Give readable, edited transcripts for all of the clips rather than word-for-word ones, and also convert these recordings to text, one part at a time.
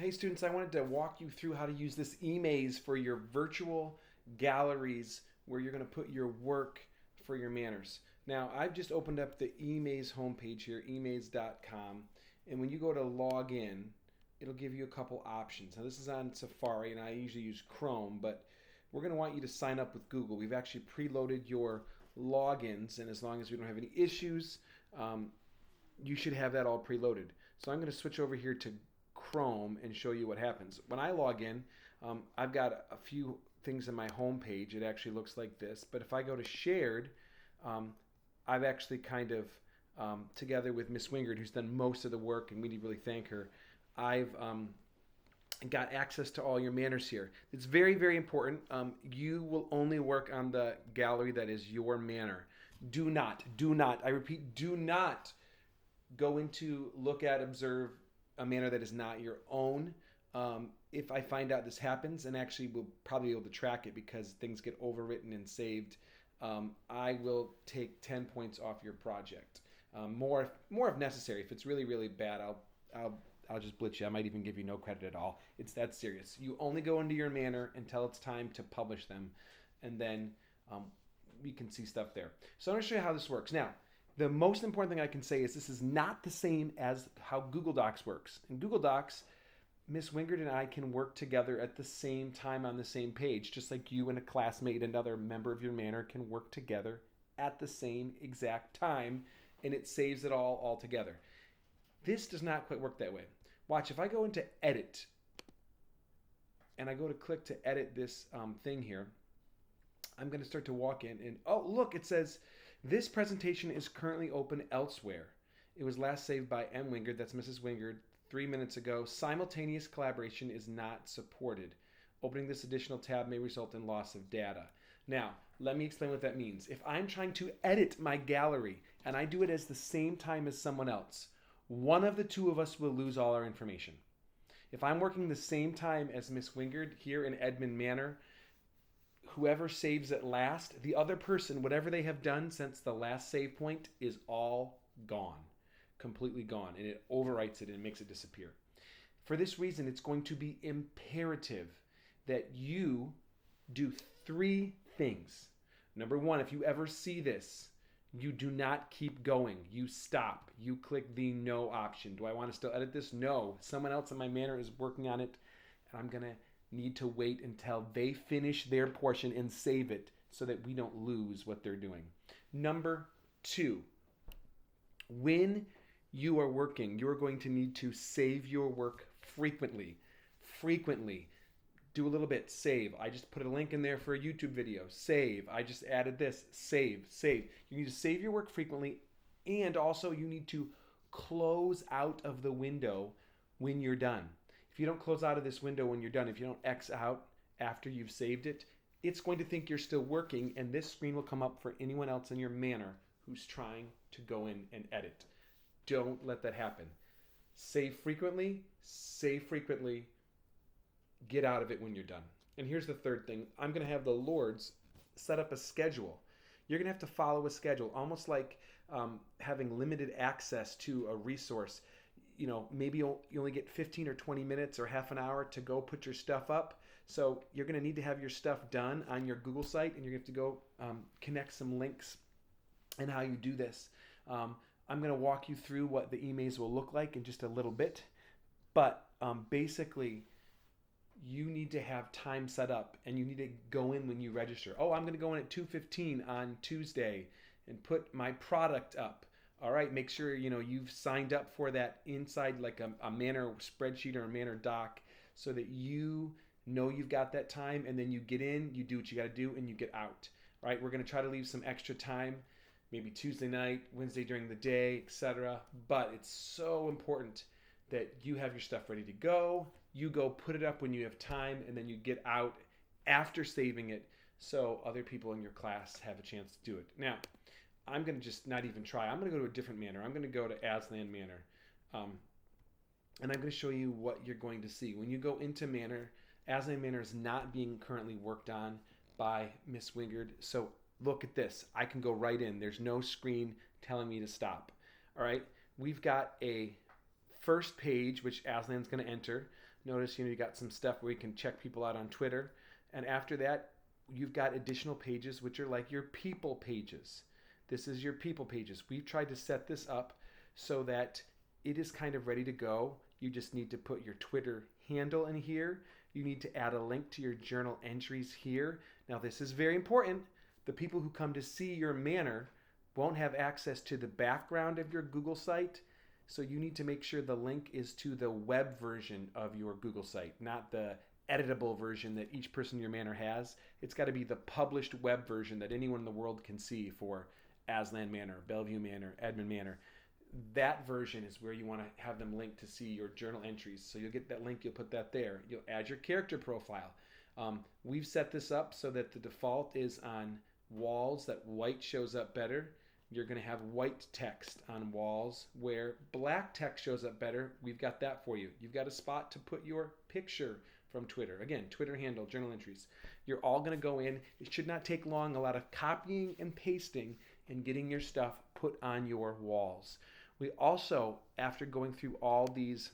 Hey students, I wanted to walk you through how to use this Emaze for your virtual galleries where you're going to put your work for your manners. Now, I've just opened up the Emaze homepage here, emaze.com, and when you go to log in, it'll give you a couple options. Now, this is on Safari, and I usually use Chrome, but we're going to want you to sign up with Google. We've actually preloaded your logins, and as long as we don't have any issues, you should have that all preloaded. So I'm going to switch over here to Chrome and show you what happens. When I log in, I've got a few things in my home page. It actually looks like this. But if I go to shared, I've actually kind of, together with Miss Wingard, who's done most of the work, and we need to really thank her, I've got access to all your manners here. It's very, very important. You will only work on the gallery that is your manner. Do not, I repeat, do not go into look at, observe, a manner that is not your own. If I find out this happens, and actually we'll probably be able to track it because things get overwritten and saved, I will take 10 points off your project. More if necessary. If it's really, really bad, I'll just blitz you. I might even give you no credit at all. It's that serious. You only go into your manner until it's time to publish them, and then we can see stuff there. So I'm going to show you how this works. Now, the most important thing I can say is this is not the same as how Google Docs works. In Google Docs, Miss Wingard and I can work together at the same time on the same page, just like you and a classmate, another member of your manor, can work together at the same exact time, and it saves it all together. This does not quite work that way. Watch, if I go into Edit, and I go to click to edit this thing here, I'm going to start to walk in, and oh, look, it says, this presentation is currently open elsewhere. It was last saved by M. Wingard, that's Mrs. Wingard, 3 minutes ago. Simultaneous collaboration is not supported. Opening this additional tab may result in loss of data. Now, let me explain what that means. If I'm trying to edit my gallery and I do it at the same time as someone else, one of the two of us will lose all our information. If I'm working the same time as Miss Wingard here in Edmond Manor, whoever saves it last, the other person, whatever they have done since the last save point, is all gone. Completely gone. And it overwrites it and makes it disappear. For this reason, it's going to be imperative that you do 3 things. Number 1, if you ever see this, you do not keep going. You stop. You click the no option. Do I want to still edit this? No. Someone else in my manor is working on it, and I'm going to need to wait until they finish their portion and save it so that we don't lose what they're doing. Number 2, when you are working, you're going to need to save your work frequently. Frequently. Do a little bit, save. I just put a link in there for a YouTube video. Save. I just added this. Save. You need to save your work frequently, and also you need to close out of the window when you're done. If you don't close out of this window when you're done, if you don't X out after you've saved it, it's going to think you're still working, and this screen will come up for anyone else in your manor who's trying to go in and edit. Don't let that happen. Save frequently, get out of it when you're done. And here's the third thing. I'm going to have the Lords set up a schedule. You're going to have to follow a schedule, almost like having limited access to a resource. You know, maybe you only get 15 or 20 minutes or half an hour to go put your stuff up. So you're going to need to have your stuff done on your Google site, and you're going to have to go connect some links and how you do this. I'm going to walk you through what the Emaze will look like in just a little bit. But basically, you need to have time set up, and you need to go in when you register. Oh, I'm going to go in at 2:15 on Tuesday and put my product up. All right, make sure you've signed up for that inside like a manor spreadsheet or a manor doc so that you know you've got that time, and then you get in, you do what you got to do, and you get out. All right, we're going to try to leave some extra time, maybe Tuesday night, Wednesday during the day, etc. But it's so important that you have your stuff ready to go. You go put it up when you have time, and then you get out after saving it so other people in your class have a chance to do it. Now, I'm going to just not even try. I'm going to go to a different manor. I'm going to go to Aslan Manor. And I'm going to show you what you're going to see. When you go into Manor, Aslan Manor is not being currently worked on by Miss Wingard. So look at this. I can go right in. There's no screen telling me to stop. All right. We've got a first page, which Aslan's going to enter. Notice, you got some stuff where you can check people out on Twitter. And after that, you've got additional pages, which are like your people pages. This is your people pages. We've tried to set this up so that it is kind of ready to go. You just need to put your Twitter handle in here. You need to add a link to your journal entries here. Now, this is very important. The people who come to see your manor won't have access to the background of your Google site. So you need to make sure the link is to the web version of your Google site, not the editable version that each person in your manor has. It's got to be the published web version that anyone in the world can see for Aslan Manor, Bellevue Manor, Edmond Manor. That version is where you want to have them linked to see your journal entries. So you'll get that link, you'll put that there. You'll add your character profile. We've set this up so that the default is on walls that white shows up better. You're going to have white text on walls where black text shows up better. We've got that for you. You've got a spot to put your picture from Twitter. Again, Twitter handle, journal entries. You're all going to go in. It should not take long. A lot of copying and pasting and getting your stuff put on your walls. We also, after going through all these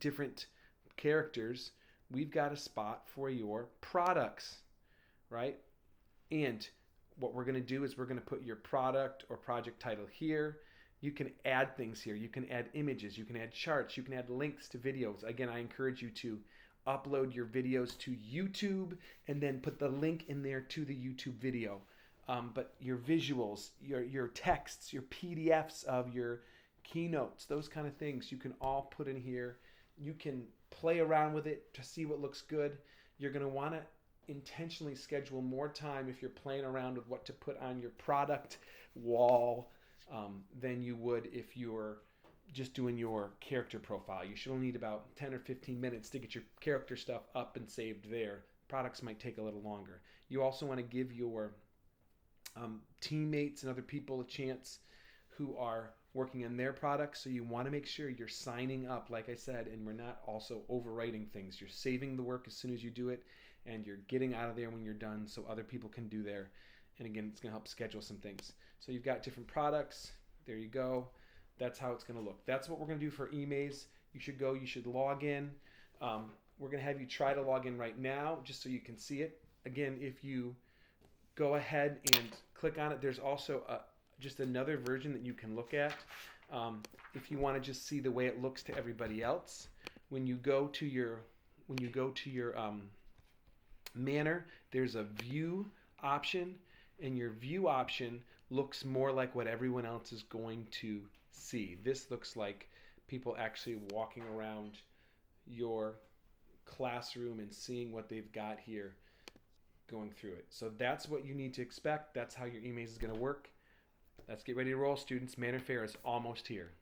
different characters, we've got a spot for your products, right? And what we're going to do is we're going to put your product or project title here. You can add things here. You can add images. You can add charts. You can add links to videos. Again, I encourage you to upload your videos to YouTube and then put the link in there to the YouTube video. But your visuals, your texts, your PDFs of your keynotes, those kind of things, you can all put in here. You can play around with it to see what looks good. You're going to want to intentionally schedule more time if you're playing around with what to put on your product wall than you would if you're just doing your character profile. You should only need about 10 or 15 minutes to get your character stuff up and saved there. Products might take a little longer. You also want to give your teammates and other people a chance who are working on their products. So you want to make sure you're signing up, like I said, and we're not also overwriting things. You're saving the work as soon as you do it, and you're getting out of there when you're done so other people can do there. And again, it's going to help schedule some things. So you've got different products. There you go. That's how it's going to look. That's what we're going to do for Emaze. You should log in. We're going to have you try to log in right now just so you can see it. Again, if you go ahead and click on it, there's also just another version that you can look at. If you want to just see the way it looks to everybody else, when you go to your manor, there's a view option, and your view option looks more like what everyone else is going to see. This looks like people actually walking around your classroom and seeing what they've got here, going through it. So that's what you need to expect. That's how your Emaze is going to work. Let's get ready to roll, students. Manor Fair is almost here.